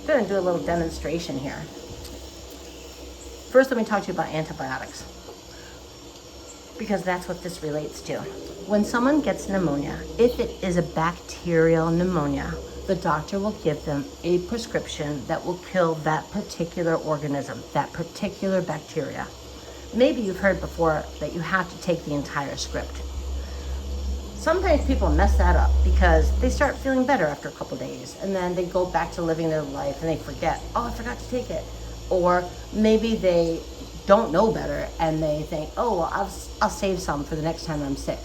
I'm going to do a little demonstration here. First, let me talk to you about antibiotics, because that's what this relates to. When someone gets pneumonia, if it is a bacterial pneumonia, the doctor will give them a prescription that will kill that particular organism, that particular bacteria. Maybe you've heard before that you have to take the entire script. Sometimes people mess that up because they start feeling better after a couple days, and then they go back to living their life and they forget, oh, I forgot to take it. Or maybe they don't know better and they think, oh, well, I'll save some for the next time I'm sick.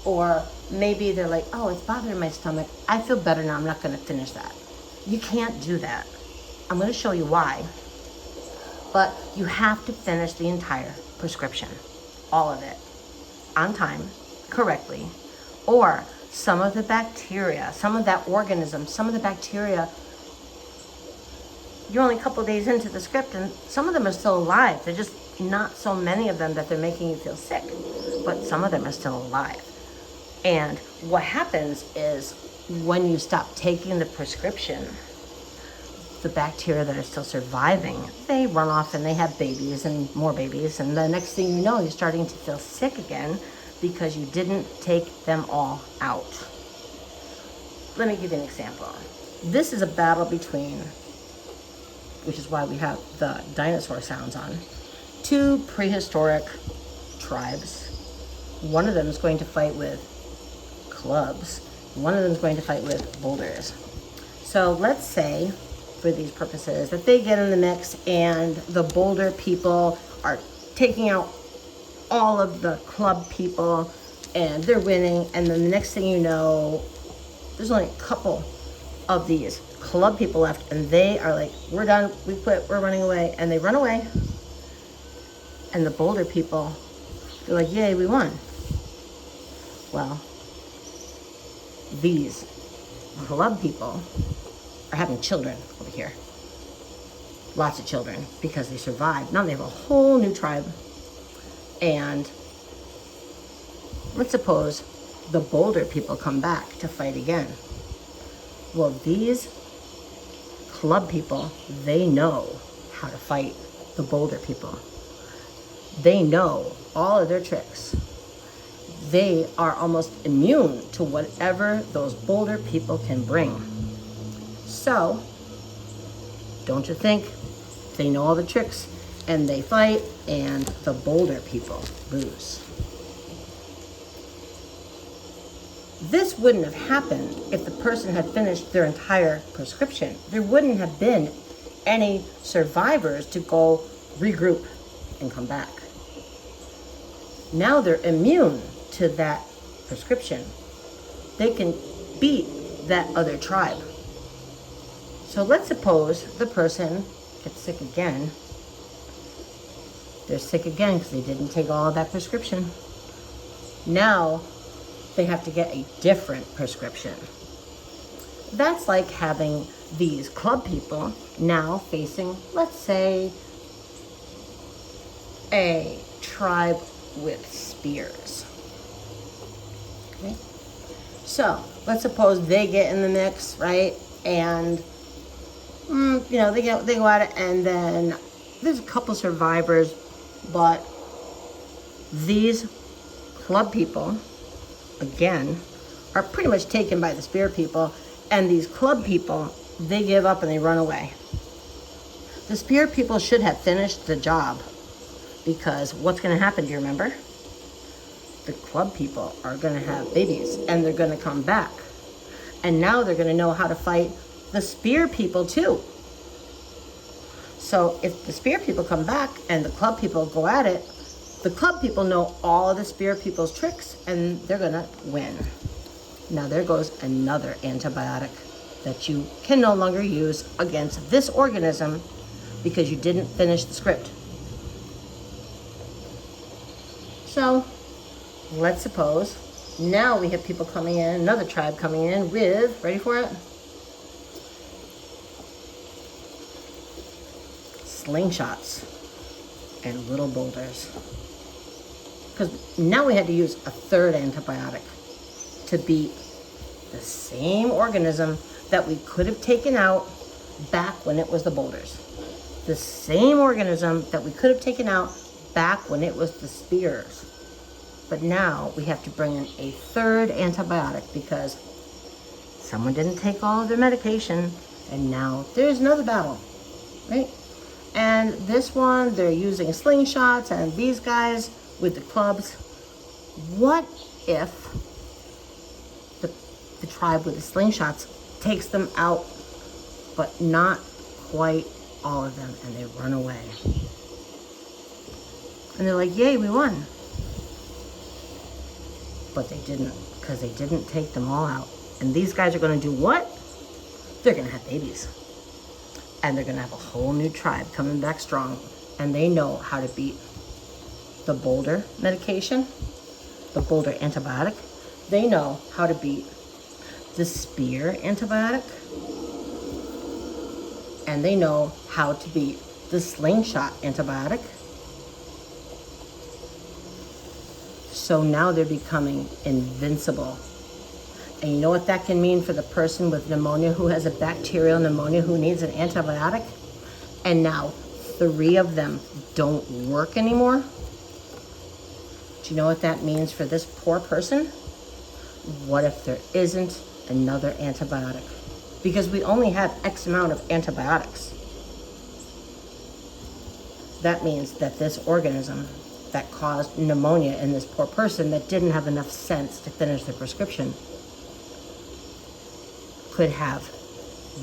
Or maybe they're like, oh, it's bothering my stomach. I feel better now. I'm not going to finish that. You can't do that. I'm going to show you why. But you have to finish the entire prescription, all of it, on time, correctly. Or some of the bacteria, some of that organism, some of the bacteria, you're only a couple days into the script and some of them are still alive. They're just not so many of them that they're making you feel sick, but some of them are still alive. And what happens is when you stop taking the prescription, the bacteria that are still surviving, they run off and they have babies and more babies. And the next thing you know, you're starting to feel sick again because you didn't take them all out. Let me give you an example. This is a battle between, which is why we have the dinosaur sounds on, two prehistoric tribes. One of them is going to fight with clubs. One of them is going to fight with boulders. So let's say, for these purposes, that they get in the mix and the boulder people are taking out all of the club people and they're winning, and then the next thing you know, there's only a couple of these club people left and they are like, we're done, we quit, we're running away. And they run away, and the boulder people, they're like, yay, we won. Well, these club people are having children over here. Lots of children, because they survived. Now they have a whole new tribe. And let's suppose the boulder people come back to fight again. Well, these club people, they know how to fight the boulder people. They know all of their tricks. They are almost immune to whatever those boulder people can bring. So, don't you think they know all the tricks and they fight and the boulder people lose? This wouldn't have happened if the person had finished their entire prescription. There wouldn't have been any survivors to go regroup and come back. Now they're immune to that prescription. They can beat that other tribe. So let's suppose the person gets sick again. They're sick again because they didn't take all of that prescription. Now they have to get a different prescription. That's like having these club people now facing, let's say, a tribe with spears. Okay? So let's suppose they get in the mix, right? And they go at it, and then there's a couple survivors, but these club people, again, are pretty much taken by the spear people, and these club people, they give up and they run away. The spear people should have finished the job, because what's going to happen, do you remember? The club people are going to have babies and they're going to come back, and now they're going to know how to fight the spear people too. So if the spear people come back and the club people go at it, the club people know all of the spear people's tricks and they're gonna win. Now there goes another antibiotic that you can no longer use against this organism because you didn't finish the script. So let's suppose now we have people coming in, another tribe coming in with, ready for it? Slingshots and little boulders. Because now we had to use a third antibiotic to beat the same organism that we could have taken out back when it was the boulders. The same organism that we could have taken out back when it was the spears. But now we have to bring in a third antibiotic because someone didn't take all of their medication, and now there's another battle, right? And this one, they're using slingshots, and these guys with the clubs. What if the tribe with the slingshots takes them out, but not quite all of them, and they run away? And they're like, yay, we won. But they didn't, because they didn't take them all out. And these guys are going to do what? They're going to have babies. And they're going to have a whole new tribe coming back strong. And they know how to beat the boulder medication, the boulder antibiotic. They know how to beat the spear antibiotic. And they know how to beat the slingshot antibiotic. So now they're becoming invincible. And you know what that can mean for the person with pneumonia who has a bacterial pneumonia who needs an antibiotic? And now 3 of them don't work anymore? Do you know what that means for this poor person? What if there isn't another antibiotic? Because we only have X amount of antibiotics. That means that this organism that caused pneumonia in this poor person that didn't have enough sense to finish their prescription could have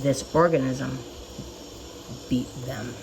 this organism beat them.